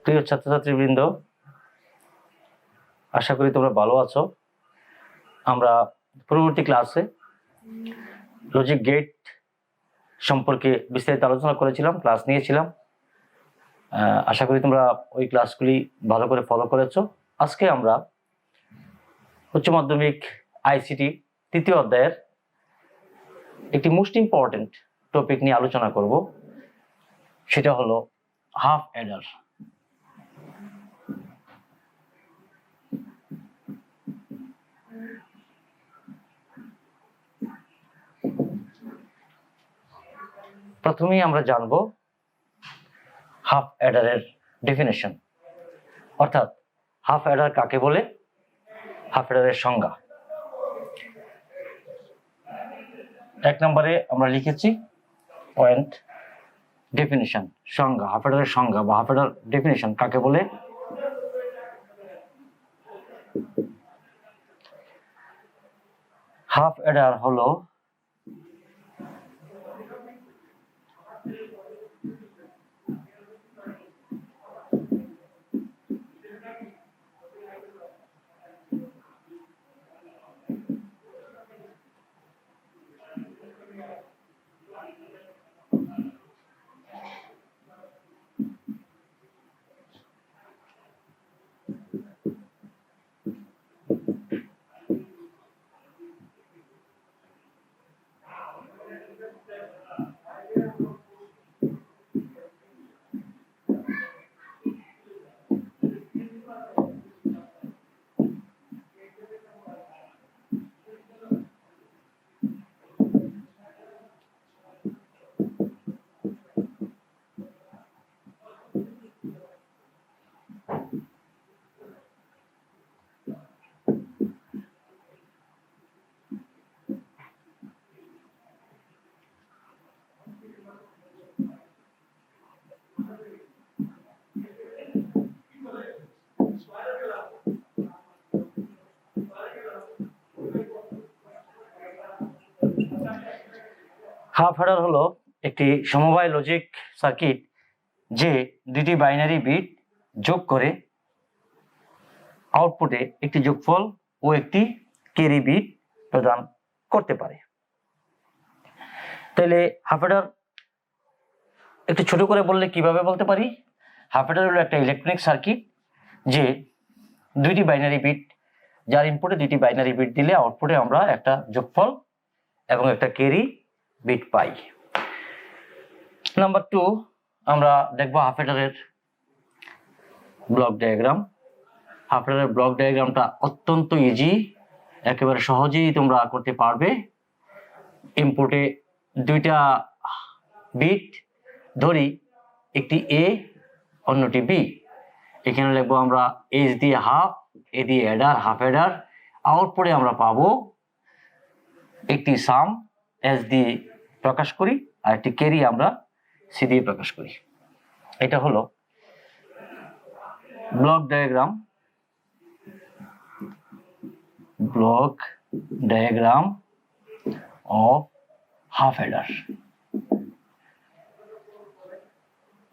প্রিয় ছাত্রছাত্রীবৃন্দ, আশা করি তোমরা ভালো আছো। আমরা পরবর্তী ক্লাসে লজিক গেট সম্পর্কে বিস্তারিত আলোচনা করেছিলাম, ক্লাস নিয়েছিলাম। আশা করি তোমরা ওই ক্লাসগুলি ভালো করে ফলো করেছো। আজকে আমরা উচ্চ মাধ্যমিক আইসিটি তৃতীয় অধ্যায়ের একটি মোস্ট ইম্পর্টেন্ট টপিক নিয়ে আলোচনা করব, সেটা হলো হাফ অ্যাডার। প্রথমেই আমরা জানব হাফ অ্যাডারের ডেফিনেশন, অর্থাৎ হাফ অ্যাডার কাকে বলে, হাফ অ্যাডারের সংজ্ঞা। এক নম্বরে আমরা লিখেছি পয়েন্ট ডেফিনিশন, সংজ্ঞা। হাফ অ্যাডারের সংজ্ঞা বা হাফ অ্যাডার ডেফিনিশন কাকে বলে? হাফ অ্যাডার হলো হাফ অ্যাডার হলো একটি সমবায় লজিক সার্কিট যে দুটি বাইনারি বিট যোগ করে আউটপুটে একটি যোগফল ও একটি ক্যারি বিট প্রদান করতে পারে। তাহলে হাফ অ্যাডার একটু ছোট করে বললে কিভাবে বলতে পারি? হাফ অ্যাডার হলো একটা ইলেকট্রনিক সার্কিট যে দুইটি বাইনারি বিট, যার ইনপুটে দুইটি বাইনারি বিট দিলে আউটপুটে আমরা একটা যোগফল এবং একটা ক্যারি বিট পাই। নাম্বার 2 আমরা দেখবো হাফ অ্যাডারের ব্লক ডায়াগ্রাম। হাফ অ্যাডারের ব্লক ডায়াগ্রামটা অত্যন্ত ইজি, একেবারে সহজেই তোমরা করতে পারবে। ইনপুটে দুইটা বিট ধরি, একটি এ অন্যটি বি। এখানে লিখবো আমরা এইচ দিয়ে হাফ, এ দিয়ে অ্যাডার, হাফ অ্যাডার। আউটপুটে আমরা পাবো একটি সাম এস দিয়ে প্রকাশ করি আর একটি ক্যারি আমরা সি দিয়ে প্রকাশ করি। এটা হলো block diagram, block diagram of half adder.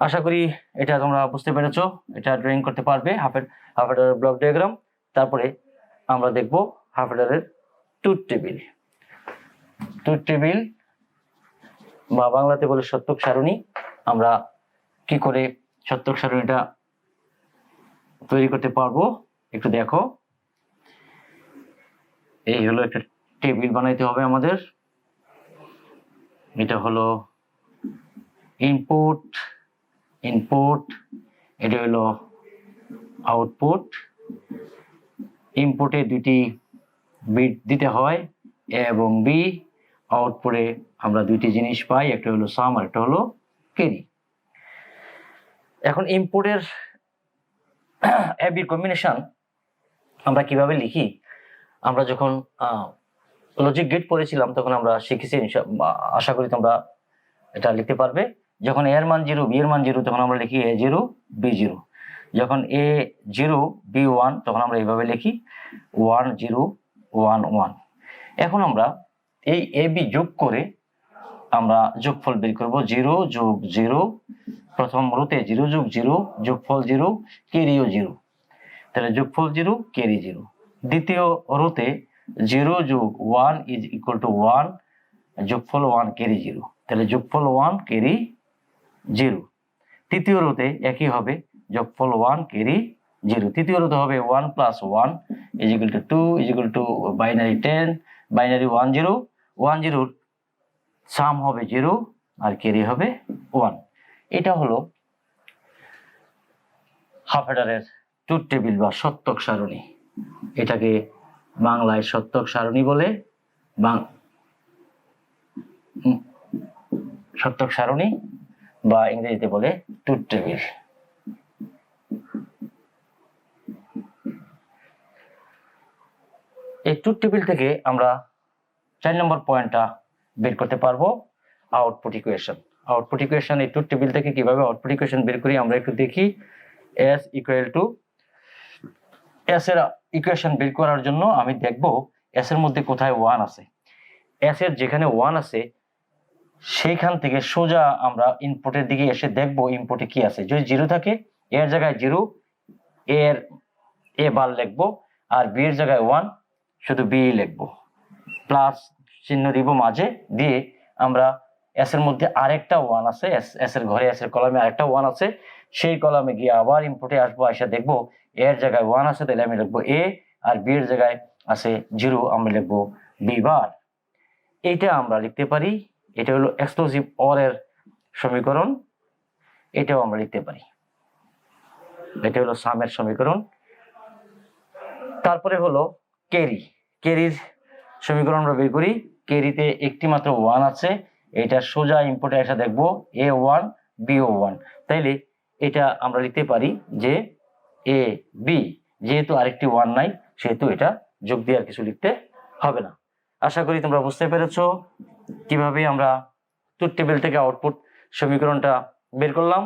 আশা করি এটা তোমরা বুঝতে পেরেছো, এটা ড্রয়িং করতে পারবে হাফ অ্যাডারের ব্লক ডায়াগ্রাম। তারপরে আমরা দেখব হাফ অ্যাডারের ট্রুথ টেবিল। ট্রুথ টেবিল বা বাংলাতে বলে সত্যক সারণী। আমরা কি করে সত্যক সারণীটা তৈরি করতে পারবো একটু দেখো। এই হলো একটা টেবিল বানাইতে হবে আমাদের। এটা হলো ইনপুট, এটা হলো আউটপুট। ইনপুটে দুটি বিট দিতে হয়, এ এবং বি। আউটপুটে আমরা দুইটি জিনিস পাই, একটা হলো সাম আর একটা হলো ক্যারি। এখন ইনপুটের এ বি কম্বিনেশন আমরা কিভাবে লিখি? আমরা যখন লজিক গেট পড়েছিলাম তখন আমরা শিখেছি, আশা করি তোমরা এটা লিখতে পারবে। যখন এর মান 0, বি এর মান 0, তখন আমরা লিখি A0 B0। যখন A0 B1 তখন আমরা এইভাবে লিখি 1 0 1 1। এখন আমরা এই এ বি যোগ করে আমরা যোগফল বের করব। 0 যোগ 0 প্রথম রোতে 0 যোগ 0 যোগফল 0 ক্যারিও 0, তাহলে যোগফল 0 ক্যারি 0। দ্বিতীয় রোতে 0 যোগ 1 ইজ ইকুয়াল টু 1 যোগফল 1 ক্যারি 0, তাহলে যোগফল 1 ক্যারি 0। তৃতীয় রোতে একই হবে, যোগফল 1 ক্যারি 0। তৃতীয় রোতে হবে 1 plus 1 is equal two 2 is equal two binary 10, binary 1 0, 1 0 সাম হবে 0 আর ক্যারি হবে 1। এটা হলো হাফ অ্যাডারের ট্রুথ টেবিল বা সত্যক সারণী। এটাকে বাংলায় সত্যক সারণী বলে, সত্যক সারণী বা ইংরেজিতে বলে ট্রুথ টেবিল। এই ট্রুথ টেবিল থেকে আমরা 4 নম্বর পয়েন্টটা বের করতে পারবো, আউটপুট ইকুয়েশন। আউটপুট ইকুয়েশন এই ট্রুথ টেবিল থেকে কিভাবে আউটপুট ইকুয়েশন বের করি আমরা একটু দেখি। s ইকুয়াল টু, s এর ইকুয়েশন বের করার জন্য আমি দেখব s এর মধ্যে কোথায় 1 আছে। s এর যেখানে 1 আছে সেইখান থেকে সোজা আমরা ইনপুটের দিকে এসে দেখব ইনপুটে কি আছে। যদি 0 থাকে এর জায়গায় 0 এর এ বার লিখবো, আর বি এর জায়গায় 1 শুধু বি লিখবো, প্লাস চিহ্ন দিব মাঝে, দিয়ে আমরা এস এর মধ্যে আরেকটা 1 আছে, এস এর ঘরে এস এর কলামে আরেকটা 1 আছে, সেই কলামে গিয়ে আবার ইনপুটে আসবো, এসে দেখবো এর জায়গায় 1 আছে, তাহলে আমি লিখবো এ, আর বি এর জায়গায় আছে 0 আমরা লিখবো বি বার। এইটা আমরা লিখতে পারি, এটা হলো এক্সক্লুসিভ অর এর সমীকরণ, এটাও আমরা লিখতে পারি। এটা হলো সামের সমীকরণ। তারপরে হলো ক্যারি, ক্যারির সমীকরণ আমরা বের করি। ক্যারিতে একটি মাত্র 1 আছে, এটা সোজা ইনপুটে এসে দেখবো a1 b1, তাইলে এটা আমরা লিখতে পারি যে এ বি, যেহেতু আরেকটি 1 নাই সেহেতু এটা যোগ দিয়ে আর কিছু লিখতে হবে না। আশা করি তোমরা বুঝতে পেরেছো কিভাবে আমরা ট্রুথ টেবিল থেকে আউটপুট সমীকরণটা বের করলাম।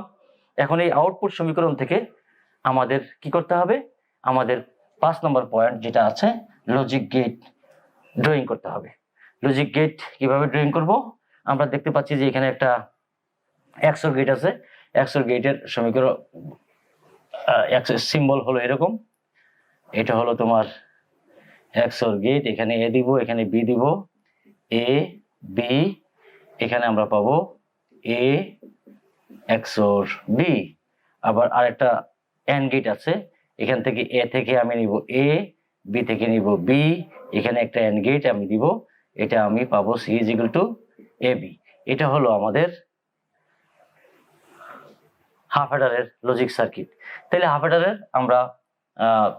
এখন এই আউটপুট সমীকরণ থেকে আমাদের কি করতে হবে, আমাদের 5 নম্বর পয়েন্ট যেটা আছে লজিক গেট ড্রয়িং করতে হবে। লজিক গেট কিভাবে ড্রয়িং করব, আমরা দেখতে পাচ্ছি যে এখানে একটা XOR গেট আছে। XOR গেটের সমীকরণ সিম্বল হলো এরকম, এটা হলো তোমার XOR গেট। এখানে এ দিব, এখানে বি দিব, এ বি, এখানে আমরা পাবো এ XOR বি। আবার আরেকটা এন্ড গেট আছে, এখান থেকে এ থেকে আমি নিব এ, বি থেকে নিব বি, এখানে একটা এন্ড গেট আমি দিব, এটা আমি পাবো C is equal to A B. এটা হলো আমাদের হাফ অ্যাডারের লজিক সার্কিট। তাহলে হাফ অ্যাডারের আমরা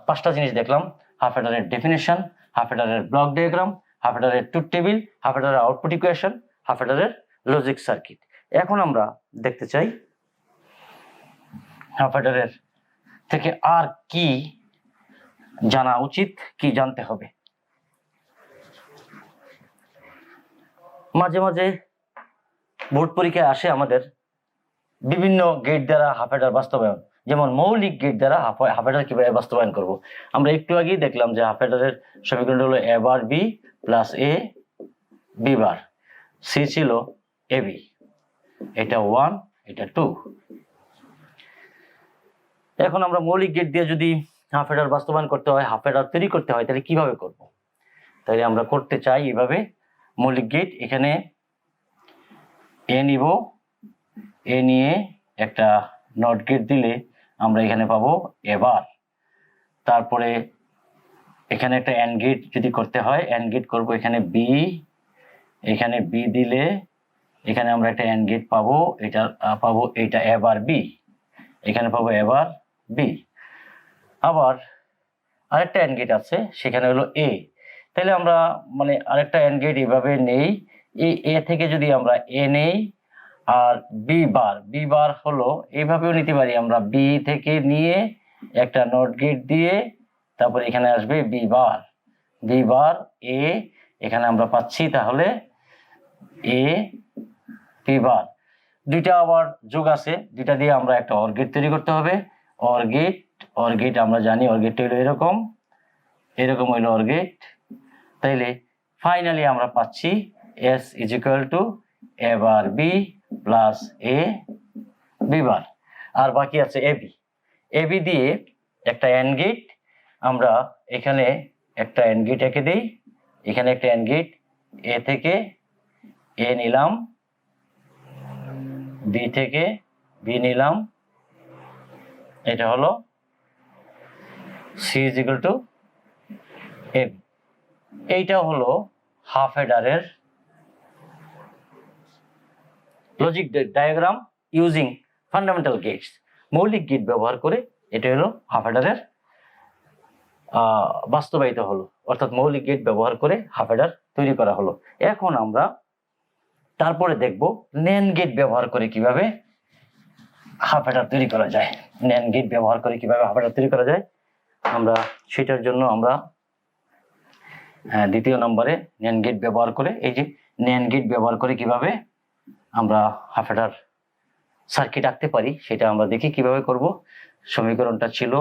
5টা জিনিস দেখলাম: হাফ অ্যাডারের ডেফিনেশন, হাফ অ্যাডারের ব্লক ডায়াগ্রাম, হাফ অ্যাডারের ট্রুথ টেবিল, হাফ অ্যাডারের আউটপুট ইকুয়েশন, হাফ অ্যাডারের লজিক সার্কিট। এখন আমরা দেখতে চাই হাফ অ্যাডারের থেকে আর কি জানা উচিত, কি জানতে হবে। মাঝে মাঝে বোর্ড পরীক্ষায় আসে আমাদের বিভিন্ন গেট দ্বারা হাফ অ্যাডার বাস্তবায়ন, যেমন মৌলিক গেট দ্বারা হাফ অ্যাডার কিভাবে বাস্তবায়ন করব। আমরা একটু আগেই দেখলাম যে হাফ অ্যাডারের সমীকরণ হলো এ bar B plus A B bar, C ছিল এ বি, এটা 1 এটা 2। এখন আমরা মৌলিক গেট দিয়ে যদি হাফ অ্যাডার বাস্তবায়ন করতে হয়, হাফ অ্যাডার তৈরি করতে হয়, তাহলে কিভাবে করব। তাহলে আমরা করতে চাই এভাবে, মৌলিক গেট এখানে এ নিব, এ নিয়ে একটা নট গেট দিলে আমরা এখানে পাবো এবার। তারপরে এখানে একটা এন্ড গেট যদি করতে হয়, এন্ড গেট করব এখানে বি, এখানে বি দিলে এখানে আমরা একটা এন্ড গেট পাবো, এটা পাবো এটা এবার বি, এখানে পাবো এবার বি। আবার আরেকটা এন্ড গেট আছে সেখানে হলো এ, তাহলে আমরা মানে আরেকটা এন্ড গেট এভাবে নেই, এই এ থেকে যদি আমরা এ নেই, আর বি বার হলো এইভাবেও নিতে পারি আমরা, বি থেকে নিয়ে একটা নট গেট দিয়ে তারপর এখানে আসবে বি বার এ, এখানে আমরা পাচ্ছি তাহলে এ বি বার। দুইটা আবার যোগ আছে, দুইটা দিয়ে আমরা একটা অর গেট তৈরি করতে হবে। অর গেট আমরা জানি অর গেট হলো এরকম হইলো অর গেট। তাইলে ফাইনালি আমরা পাচ্ছি S is equal to A bar B plus A B bar, আর বাকি আছে এবি। এবি দিয়ে একটা এন্ড গেট, আমরা এখানে একটা এন্ড গেট এঁকে দিই, এখানে একটা এন্ড গেট, এ থেকে এ নিলাম, বি থেকে বি নিলাম, এটা হলো C is equal to A. এইটা হলো হাফ হেডারের logic diagram using fundamental gates. মৌলিক গেট ব্যবহার করে এটা হলো হাফ হেডারের বাস্তবায়িত হলো, অর্থাৎ মৌলিক গেট ব্যবহার করে হাফ হেডার তৈরি করা হলো। এখন আমরা তারপরে দেখব ন্যান্ড গেট ব্যবহার করে কিভাবে হাফ হেডার তৈরি করা যায়। ন্যান্ড গেট ব্যবহার করে কিভাবে হাফ হেডার তৈরি করা যায়, আমরা সেটার জন্য আমরা দ্বিতীয় নম্বরে ন্যান্ড গেট ব্যবহার করে, এই যে ন্যান্ড গেট ব্যবহার করে কিভাবে আমরা হাফ হেডার সার্কিট আঁকতে পারি সেটা আমরা দেখি কিভাবে করব। সমীকরণটা ছিল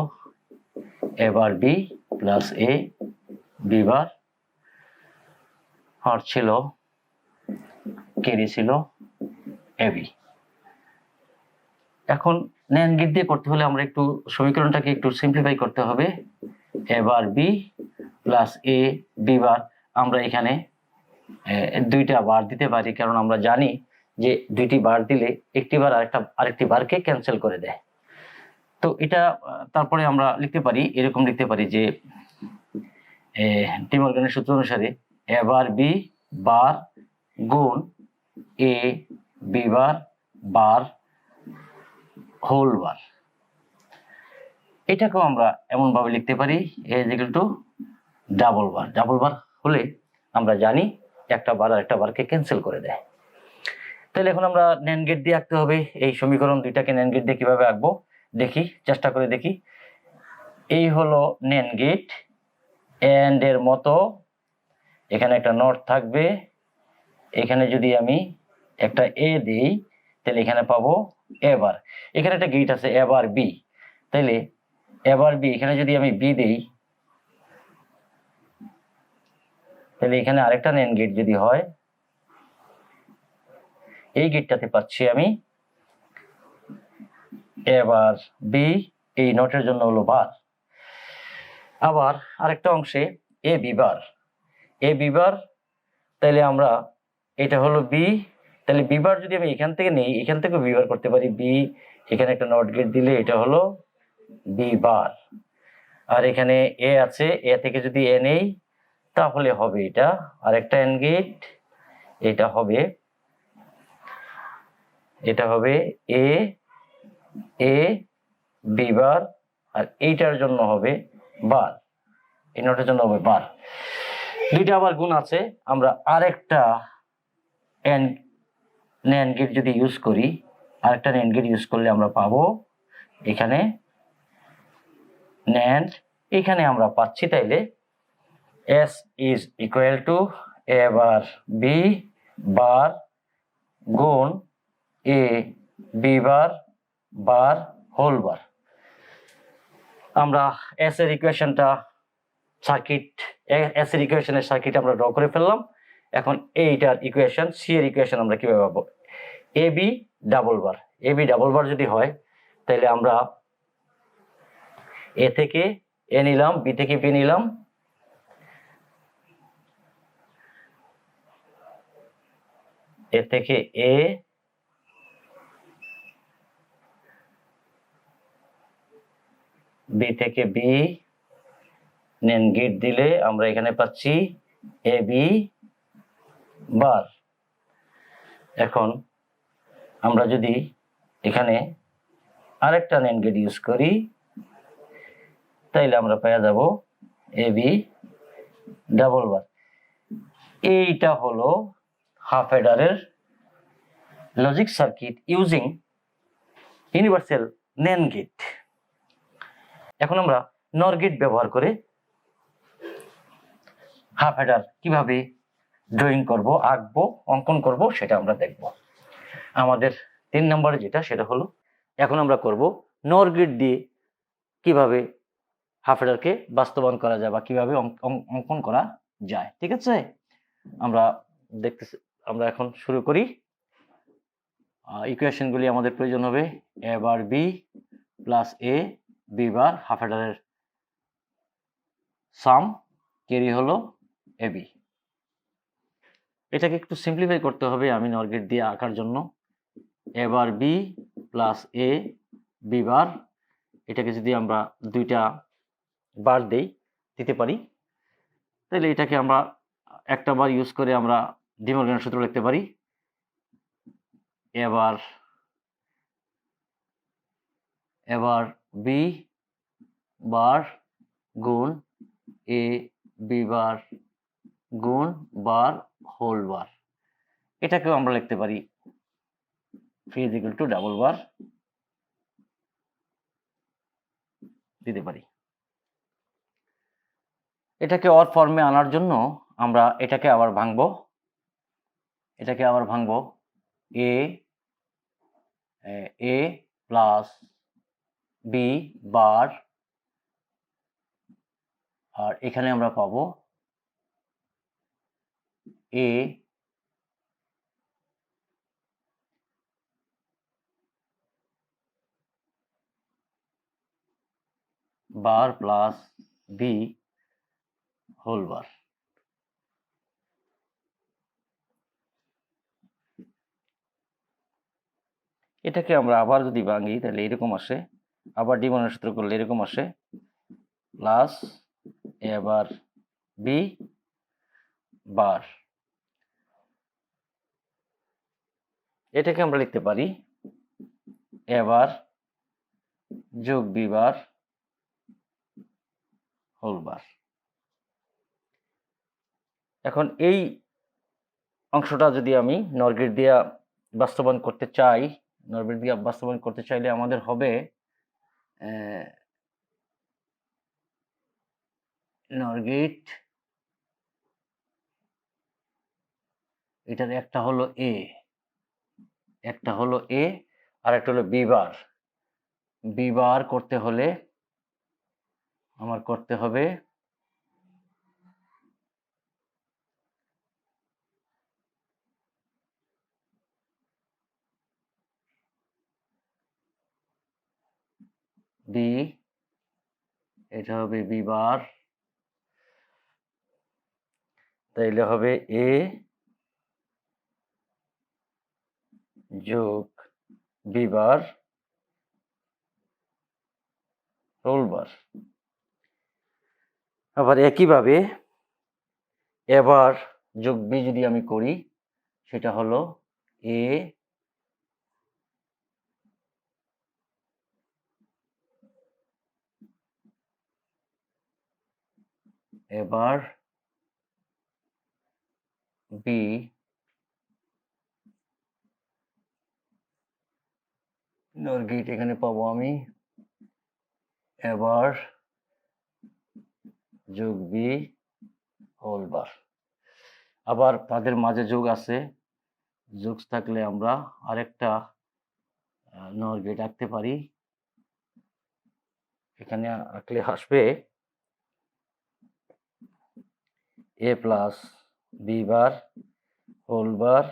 এ bar B plus A B bar, আর ছিল কেরি ছিল এবি। এখন ন্যান্ড গেট দিয়ে করতে হলে আমরা একটু সমীকরণটাকে একটু সিম্পলিফাই করতে হবে। এ bar B plus A B বার, আমরা এখানে দুইটা বার দিতে পারি, কারণ আমরা জানি যে দুইটি বার দিলে একটি বার আরেকটি বারকে ক্যান্সেল করে দেয়। তো এটা তারপরে আমরা লিখতে পারি, এরকম লিখতে পারি যে ডি মর্গানের সূত্র অনুসারে এ বার বি বার গুণ A B bar bar whole বার। এটাকেও আমরা এমন ভাবে লিখতে পারি A is equal to double bar. Double bar হলে আমরা জানি একটা বার আর একটা বারকে ক্যান্সেল করে দেয়। তাহলে এখন আমরা ন্যান্ড গেট দিয়ে আঁকতে হবে। এই সমীকরণ দুইটাকে ন্যান্ড গেট দিয়ে কিভাবে আঁকবো দেখি, চেষ্টা করে দেখি। এই হলো ন্যান্ড গেট, এন্ড এর মতো এখানে একটা নট থাকবে, এখানে যদি আমি একটা এ দিই তাহলে এখানে পাবো এ বার, এখানে একটা গেট আছে এ বার বি, তাহলে এ বার বি, এখানে যদি আমি বি দিই তাহলে এখানে আরেকটা ন্যান্ড গেট যদি হয়, এই গেটটাতে পাচ্ছি আমি এ বার বি, এই নটের জন্য হলো বার। আবার আরেকটা অংশে এ বি বার, এ বি বার, তাহলে আমরা এটা হলো বি, তাহলে বি বার যদি আমি এখান থেকে নেই, এখান থেকে বি বার করতে পারি, বি এখানে একটা নট গেট দিলে এটা হলো বি বার। আর এখানে এ আছে, এ থেকে যদি এ নেই তাহলে হবে এটা আরেকটা এন্ড গেট, এটা হবে এ এ বি বার, আর এইটার জন্য হবে বার, এই নটের জন্য হবে বার। দুইটা আবার গুণ আছে, আমরা আরেকটা ন্যান্ড গেট যদি ইউজ করি, আরেকটা ন্যান্ড গেট ইউজ করলে আমরা পাবো এখানে ন্যান্ড, এখানে আমরা পাচ্ছি তাইলে S is equal to A bar B bar গুণ A B bar bar whole বার। আমরা এস এর ইকুয়েশনটা সার্কিট, এস এর ইকুয়েশনের সার্কিট আমরা ড্র করে ফেললাম। এখন এইটার ইকুয়েশন, সি এর ইকুয়েশন আমরা কিভাবে পাবো, A B double bar, A B double বার যদি হয় তাহলে আমরা এ থেকে এ নিলাম, বি থেকে বি নিলাম, এ থেকে এ, বি থেকে বি, ন্যান্ড গেট দিলে আমরা এখানে পাচ্ছি এ বি বার। এখন আমরা যদি এখানে আরেকটা ন্যান্ড গেট ইউজ করি তাইলে আমরা পেয়ে যাব এ বি ডাবল বার। এইটা হলো হাফ হেডারের logic circuit using universal NAND gate. এখন আমরা নর গেট ব্যবহার করে হাফ হেডার কিভাবে ড্রয়িং করব, আঁকবো, অঙ্কন করব সেটা আমরা দেখব। আমাদের 3 নম্বরে যেটা, সেটা হলো এখন আমরা করব নর গেট দিয়ে কিভাবে হাফ হেডারকে বাস্তবায়ন করা যায় বা কিভাবে অঙ্কন করা যায়। ঠিক আছে, আমরা দেখতেছি, আমরা এখন শুরু করি। ইকুয়েশনগুলি আমাদের প্রয়োজন হবে এ bar B plus A B bar half অ্যাডারের some carry হলো এ বি। এটাকে একটু সিম্পলিফাই করতে হবে আমি নর গেট দিয়ে আঁকার জন্য। এ bar B plus A B বার, এটাকে যদি আমরা দুইটা বার দিতে পারি, তাহলে এটাকে আমরা একটা বার ইউজ করে আমরা ডি মর্গানের সূত্র লিখতে পারি। এবার বি বার গুণ এ বি বার গুণ বার হোল বার, এটাকেও আমরা লিখতে পারি P is equal to double বার দিতে পারি। এটাকে অর ফর্মে আনার জন্য আমরা এটাকে আবার ভাঙবো, এ প্লাস বি বার, আর এখানে আমরা পাবো এ বার প্লাস বি হোল বার। এটাকে আমরা আবার যদি ভাঙি তাহলে এরকম আসে, আবার ডি মর্গানের সূত্র করলে এরকম আসে, প্লাস এবার বি বার, এটাকে আমরা লিখতে পারি এবার যোগ বি বার হোল বার। এখন এই অংশটা যদি আমি নর গেট দিয়ে বাস্তবায়ন করতে চাই, নর গেট দিয়ে বাস্তবায়ন করতে চাইলে আমাদের হবে নর গেট, এটার একটা হলো এ, আর একটা হলো বি বার। বি বার করতে হলে আমার করতে হবে বি, এটা হবে বি বার, তাইলে হবে এ যোগ বি বার হোল বার। আবার একইভাবে এবার যোগ বি যদি আমি করি, সেটা হলো এ এবার বি নর গেট, এখানে পাবো আমি এবার যোগ বি হোল বার। আবার তাদের মাঝে যোগ আছে, যোগ থাকলে আমরা আরেকটা নর গেট আঁকতে পারি। এখানে আঁকলে আসবে A plus B bar whole bar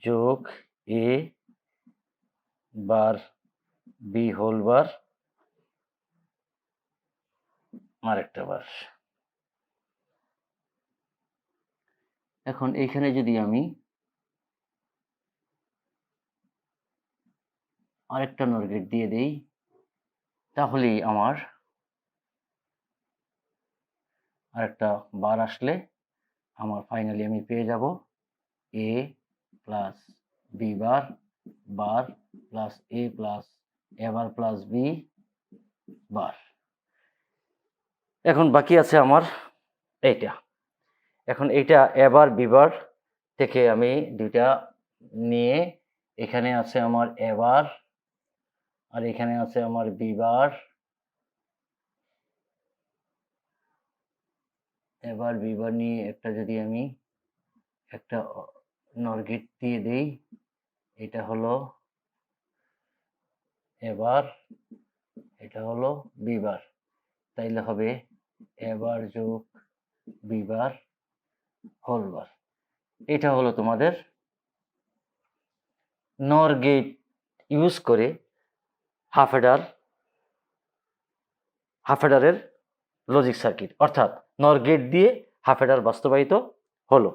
যোগ এ বার বি হোল বার আরেকটা বার। এখন এইখানে যদি আমি আরেকটা নর গেট দিয়ে দেই, তাহলেই আমার আরেকটা বার আসলে আমার ফাইনালি আমি পেয়ে যাব এ প্লাস বি বার বার প্লাস এ প্লাস এ বার প্লাস বি বার। এখন বাকি আছে আমার এইটা। এখন এইটা এবার বিবার থেকে আমি দুইটা নিয়ে, এখানে আছে আমার এবার আর এখানে আছে আমার বিবার। এবার বিবার নিয়ে একটা যদি আমি একটা নর গেট দিয়ে দেই, এটা হলো এবার, এটা হলো বিবার, তাইলে হবে এবার যোগ বিবার হোল বার। এটা হলো তোমাদের নর গেট ইউজ করে হাফ অ্যাডারের লজিক সার্কিট, অর্থাৎ নর গেট দিয়ে হাফ অ্যাডার বাস্তবায়িত হলো।